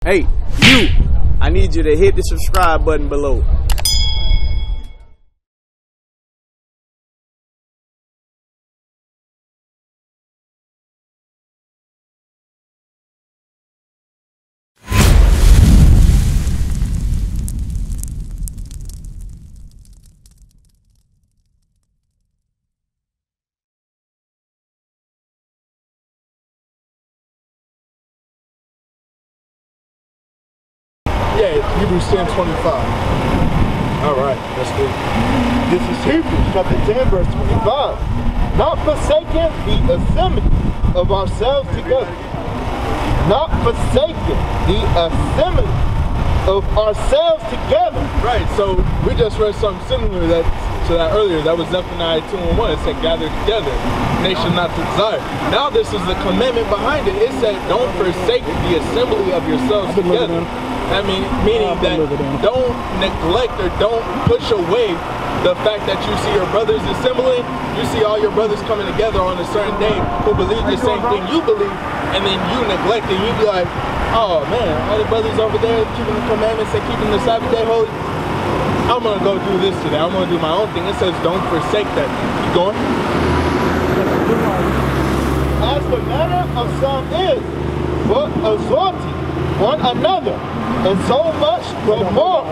Hey, you, I need you to hit the subscribe button below. Yeah, Hebrews 10:25. All right, that's good. This is Hebrews chapter 10, verse 25. Not forsaking the assembly of ourselves together. Not forsaking the assembly of ourselves together. Right, so we just read something similar to that earlier. That was Zephaniah 2:1. It said, gather together, nation not to desire. Now this is the commandment behind it. It said, don't forsake the assembly of yourselves together. I mean, meaning that don't neglect or don't push away the fact that you see your brothers assembling. You see all your brothers coming together on a certain day who believe the same thing you believe, and then you neglect it. You be like, oh man, all the brothers over there keeping the commandments and keeping the Sabbath day holy. I'm gonna go do this today. I'm gonna do my own thing. It says don't forsake that. Keep going. As the manner of some is, but exhorting one another, and so much the more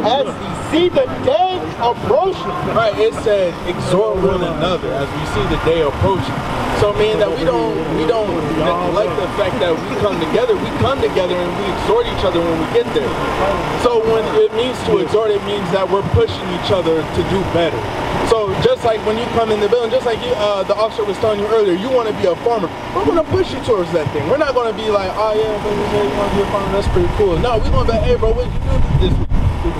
as we see the day approaching. Right, it said exhort one another as we see the day approaching. So meaning that we don't neglect the fact that we come together and we exhort each other when we get there. So when it means to exhort, it means that we're pushing each other to do better. So just like when you come in the building, just like the officer was telling you earlier, you want to be a farmer. We're going to push you towards that thing. We're not going to be like, oh yeah, baby, you want to be a farmer, that's pretty cool. No, we're going to be like, hey bro, what did you do this week?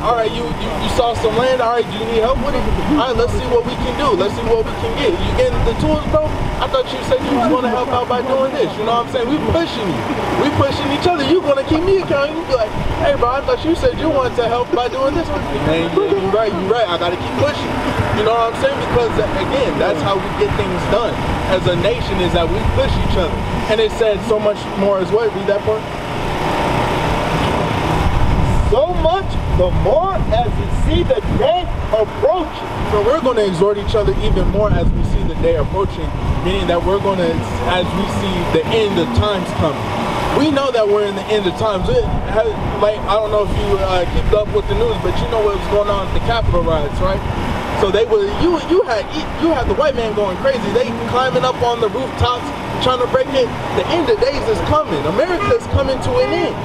All right, you saw some land. All right, do you need help with it? All right, let's see what we can do. Let's see what we can get. You getting the tools, bro? I thought you said you was going to help out by doing this. You know what I'm saying? We pushing you. We pushing each other. You going to keep me accountable. You be like, hey, bro, I thought you said you wanted to help by doing this. Man, you're right. You're right. I got to keep pushing. You know what I'm saying? Because, again, that's how we get things done as a nation, is that we push each other. And it said so much more as well. Read that part. So much the more as we see the day approaching. So we're going to exhort each other even more as we see the day approaching, meaning that we're going to, as we see the end of times coming. We know that we're in the end of times. Like, I don't know if you keep up with the news, but you know what was going on at the Capitol riots, right? So they were, you had the white man going crazy. They climbing up on the rooftops, trying to break it. The end of days is coming. America is coming to an end.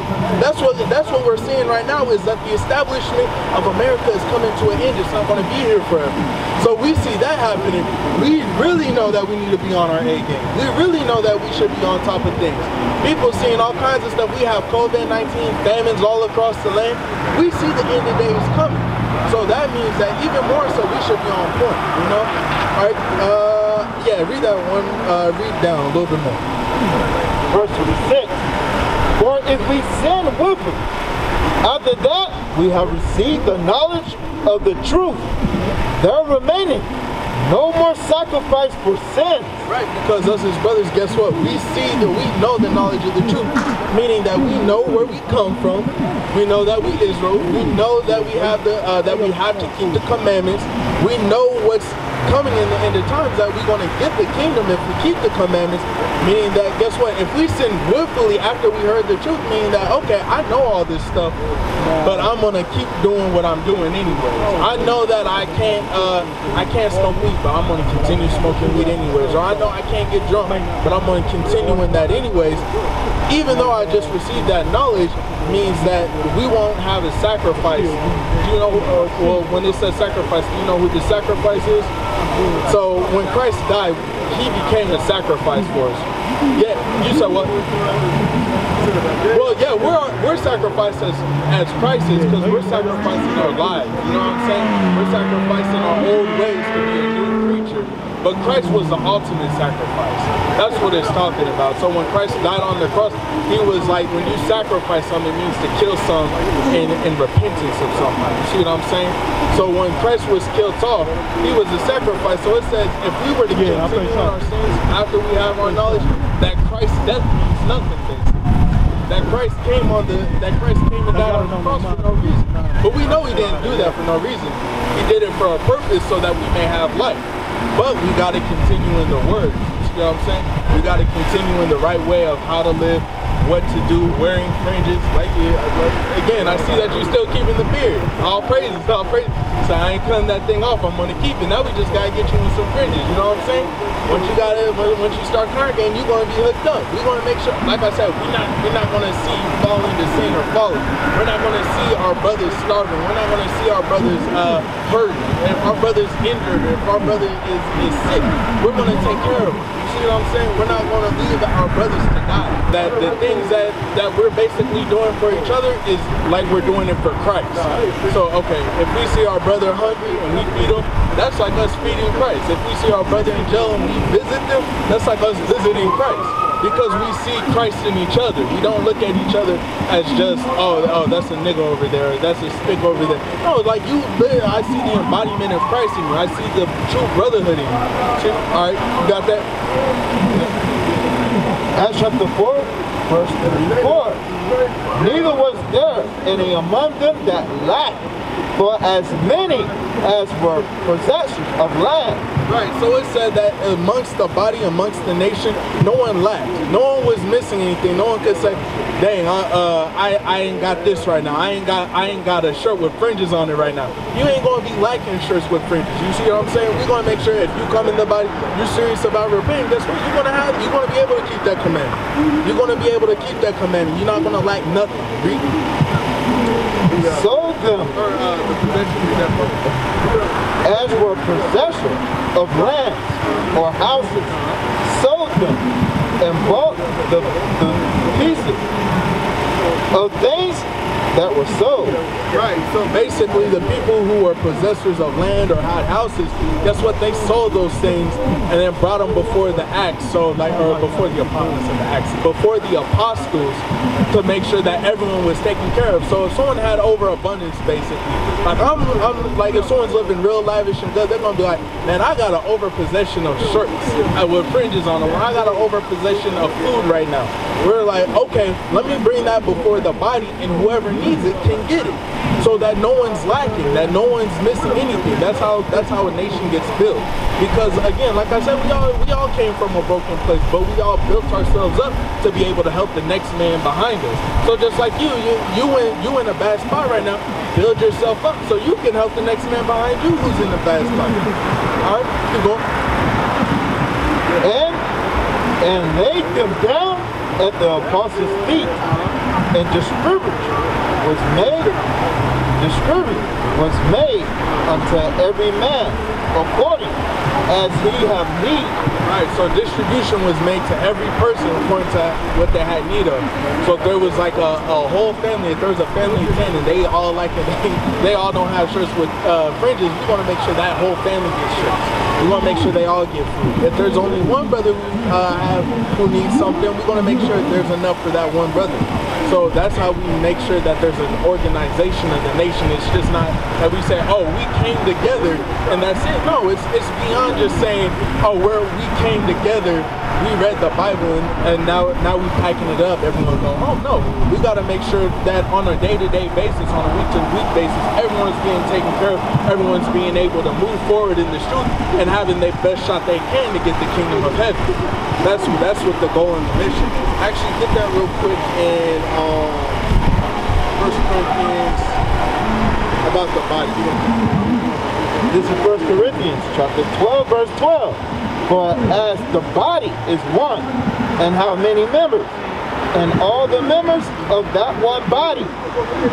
That's what we're seeing right now, is that the establishment of America is coming to an end. It's not going to be here forever. So we see that happening. We really know that we need to be on our A game. We really know that we should be on top of things. People seeing all kinds of stuff. We have COVID-19, famines all across the land. We see the end of days coming. So that means that even more so we should be on point, you know? All right, yeah, read that one, read down a little bit more. Verse 26. For if we sin willfully, after that we have received the knowledge of the truth, there remaining no more sacrifice for sins. Right, because us as brothers, guess what? We see that we know the knowledge of the truth, meaning that we know where we come from. We know that we Israel. We know that we have to keep the commandments. We know what's coming in the end of times, that we're going to get the kingdom if we keep the commandments, meaning that, guess what, if we sin willfully after we heard the truth, meaning that, okay, I know all this stuff, but I'm going to keep doing what I'm doing anyway. I know that I can't smoke weed, but I'm going to continue smoking weed anyways. Or I know I can't get drunk, but I'm going to continue in that anyways. Even though I just received that knowledge, means that we won't have a sacrifice. Do you know, well, when it says sacrifice, do you know who the sacrifice is? So when Christ died, he became a sacrifice for us. Yeah, you said what? Well, yeah, we're sacrificed as Christ is, because we're sacrificing our lives. You know what I'm saying? We're sacrificing our old ways to be a new creature. But Christ was the ultimate sacrifice. That's what it's talking about. So when Christ died on the cross, he was like, when you sacrifice something, it means to kill some in repentance of something. You see what I'm saying? So when Christ was killed off, he was the sacrifice. So it says, if we were to continue in our sins after we have our knowledge, that Christ's death means nothing, basically. that Christ came and died on the cross for no reason. But we know he didn't do that for no reason. He did it for a purpose so that we may have life. But we got to continue in the word. You know what I'm saying? We got to continue in the right way of how to live, what to do, wearing fringes. Again, I see that you're still keeping the beard. All praises, all praises. So I ain't cutting that thing off. I'm gonna keep it. Now we just gotta get you in some fringes. You know what I'm saying? Once you start congregating, you're gonna be hooked up. We're gonna make sure, like I said, we're not gonna see you fall into sin or falling. We're not gonna see our brothers starving. We're not gonna see our brothers hurting. If our brother's injured, or if our brother is sick, we're gonna take care of them. You know what I'm saying? We're not going to leave our brothers to die. That the things that we're basically doing for each other is like we're doing it for Christ. So, okay, if we see our brother hungry and we feed him, that's like us feeding Christ. If we see our brother in jail and we visit them, that's like us visiting Christ. Because we see Christ in each other. We don't look at each other as just, oh, that's a nigga over there, or that's a stick over there. No, like I see the embodiment of Christ in you. I see the true brotherhood in you. All right, you got that? Acts chapter 4, verse 34. Neither was there any among them that lacked, for as many as were possessors of land. Right, so it said that amongst the body, amongst the nation, no one lacked. No one was missing anything. No one could say, dang, I ain't got this right now. I ain't got a shirt with fringes on it right now. You ain't gonna be lacking shirts with fringes. You see what I'm saying? We're gonna make sure if you come in the body, you're serious about repenting, guess what? You're gonna be able to keep that commandment. You're gonna be able to keep that commandment. You're not gonna lack nothing. Read. Sold them as were possessors of lands or houses, sold them and bought the pieces of things that were sold. Right, so basically the people who were possessors of land or had houses, guess what? They sold those things and then brought them before the Acts, or before the apostles to make sure that everyone was taken care of. So if someone had overabundance, basically, like I'm like if someone's living real lavish and good, they're gonna be like, man, I got an overpossession of shirts with fringes on them. I got an overpossession of food right now. We're like, okay, let me bring that before the body, and whoever needs it can get it, so that no one's lacking, that no one's missing anything. That's how a nation gets built. Because again, like I said, we all came from a broken place, but we all built ourselves up to be able to help the next man behind us. So just like you in a bad spot right now, build yourself up so you can help the next man behind you who's in a bad spot. All right, keep going. And laid them down at the apostles' feet, and distribution was made unto every man according as he have need. Right, so distribution was made to every person according to what they had need of. So if there was like a whole family, if there was a family of 10 and they all they all don't have shirts with fringes, we want to make sure that whole family gets shirts. We want to make sure they all get food. If there's only one brother who needs something, we want to make sure there's enough for that one brother. So that's how we make sure that there's an organization of the nation. It's just not that we say, oh, we came together and that's it. No, it's beyond just saying, oh, we came together, we read the Bible, and now we packing it up, everyone go home. No, we got to make sure that on a day-to-day basis, on a week-to-week basis, everyone's being taken care of, everyone's being able to move forward in the truth and having their best shot they can to get the kingdom of heaven. That's what the goal and the mission is. Actually, get that real quick in 1 Corinthians about the body. This is 1 Corinthians chapter 12, verse 12. For as the body is one, and how many members, and all the members of that one body,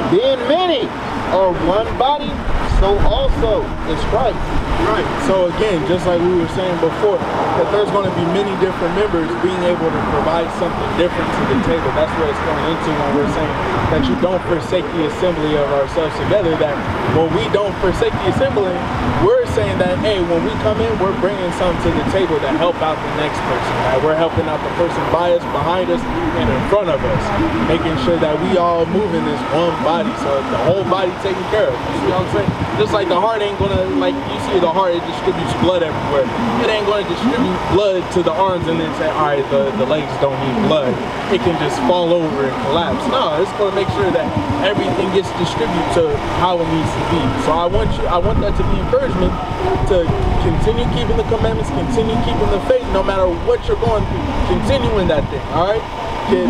being many, are one body, so also is Christ. Right. So again, just like we were saying before, that there's going to be many different members being able to provide something different to the table. That's what it's going into when we're saying that you don't forsake the assembly of ourselves together. That when we don't forsake the assembly, we're saying that, hey, when we come in, we're bringing something to the table to help out the next person, right? We're helping out the person by us, behind us, and in front of us, making sure that we all move in this one body, so the whole body taken care of. You see what I'm saying? Just like the heart ain't gonna, like you see the heart, it distributes blood everywhere. It ain't gonna distribute blood to the arms and then say, all right, the legs don't need blood. It can just fall over and collapse. No, it's gonna make sure that everything gets distributed to how it needs to be. So I want that to be encouragement to continue keeping the commandments, continue keeping the faith, no matter what you're going through. Continue in that thing, all right?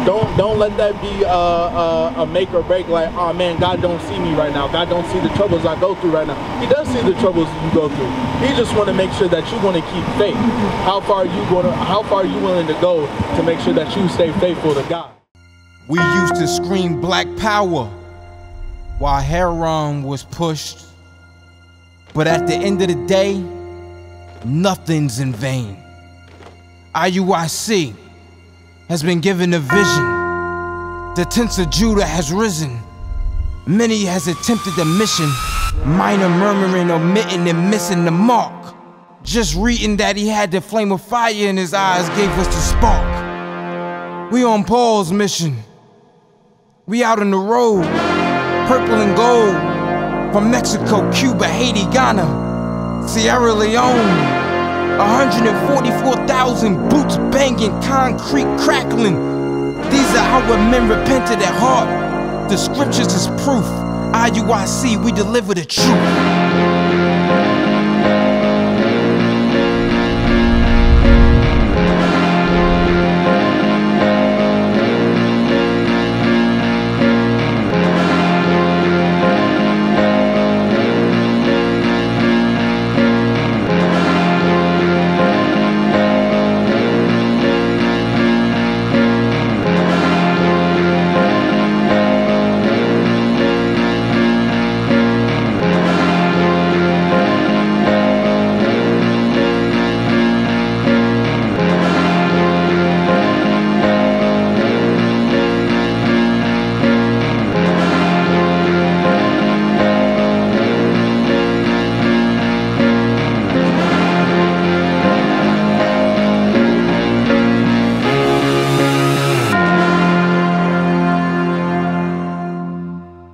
Don't let that be a make or break, like, oh man, God don't see me right now. God don't see the troubles I go through right now. He does see the troubles you go through. He just want to make sure that you want to keep faith. How far are you willing to go to make sure that you stay faithful to God? We used to scream black power while heroin was pushed. But at the end of the day, nothing's in vain. IUIC has been given a vision. The tents of Judah has risen. Many has attempted the mission. Minor murmuring, omitting, and missing the mark. Just reading that he had the flame of fire in his eyes gave us the spark. We on Paul's mission. We out on the road, purple and gold. From Mexico, Cuba, Haiti, Ghana, Sierra Leone. 144,000 boots banging, concrete crackling. These are our men repented at heart. The scriptures is proof. IUIC, we deliver the truth.